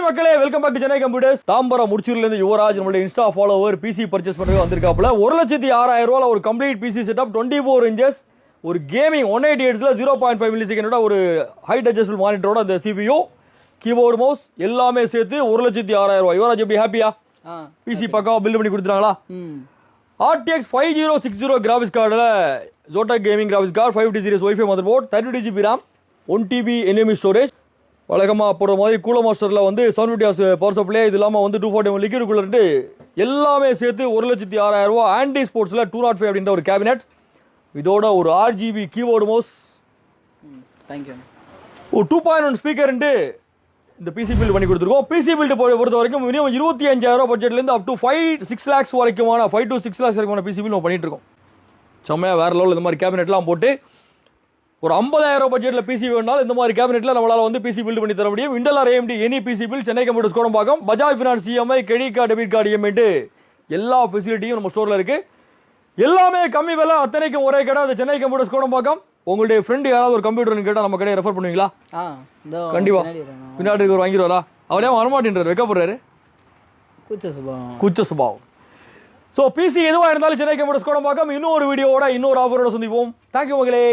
Hi மக்களே, welcome back to Chennai computers. Tambaram முடிச்சூர்ல இருந்து யுவராஜ் நம்மளுடைய இன்ஸ்டா ஃபாலோவர் பிசி பர்ச்சேஸ் பண்றது வந்திருக்காப்ல. 1,06,000 ஒரு கம்ப்ளீட் பிசி செட்டப் 24 இன்ச்சஸ் ஒரு கேமிங் 180 ஹெர்ட்ஸ்ல 0.5 மில்லி செகண்டோட ஒரு ஹைட் அட்ஜஸ்டபிள் மானிட்டரோட அந்த CPU கீபோர்டு மவுஸ் எல்லாமே சேர்த்து 1,06,000. யுவராஜ் எப்படி ஹாப்பியா? பிசி பக்காவா பில்ட் பண்ணி கொடுத்துறாங்களா? RTX 5060 கிராபிக்ஸ் கார்டுல Zotac gaming graphics card 550 series wifi motherboard 32 GB RAM 1 TB NVMe ஸ்டோரேஜ். வழக்கமாக போடுற மாதிரி கூலர் மாஸ்டரில் வந்து 750 ஹார்ஸ் பவர் சப்ளை, இது இல்லாமல் வந்து 240 லிக்விட் கூலர்ட்டு எல்லாமே சேர்த்து 1,06,000. ஆன்டி ஸ்போர்ட்ஸில் 205 அப்படின்ற ஒரு கேபினெட், இதோட ஒரு RGB கீபோர்டு மவுஸ், தேங்க்யூ, ஒரு 2.1 ஸ்பீக்கர்ன்ட்டு இந்த பிசி பில்ட் பண்ணி கொடுத்துருக்கோம். பிசி பில்ட் பொறுத்த வரைக்கும் மினிமம் 25,000 பட்ஜெட்லேருந்து அப் டு 5-6 lakhs வரைக்குமான 5 to 6 lakhs வரைக்குமான பிசி பில் நம்ம பண்ணிட்டு இருக்கோம். செம்மையாக வேறு லெவலில் இந்த மாதிரி கேபினெட்லாம் போட்டு ஒரு 50,000 பட்ஜெட்டில் பிசி வேணாலும் இந்த மாதிரி கேபினெட்டில் நம்மளால் வந்து பிசி பில்ட் பண்ணி தர முடியும். Intel or AMD any PC build Chennai computers Kodambakkam, Bajaj finance EMI, credit card, debit card EMI எல்லா ஃபெசிலிட்டியும் நம்ம ஸ்டோரில் இருக்குது. எல்லாமே கம்மி விலை, அத்தனைக்கும் ஒரே கடை அது சென்னை கம்ப்யூட்டர்ஸ் கோடம்பாக்கம். உங்களுடைய ஃப்ரெண்டு யாராவது ஒரு கம்ப்யூட்டர்னு கேட்டால் நம்ம கடையை ரெஃபர் பண்ணுவீங்களா? கண்டிப்பாக. பின்னாடி ஒரு வாங்கிடுவாரா? அவரே வரமாட்டேன்றார், வைக்கப்படுறாரு, குச்ச சுபாவம். ஸோ பிசி எதுவாக இருந்தாலும் சென்னை கம்ப்யூட்டர்ஸ் கோடம்பாக்கம். இன்னொரு வீடியோவோட இன்னொரு ஆஃபரோட சந்திப்போம். தேங்க்யூ மகளே.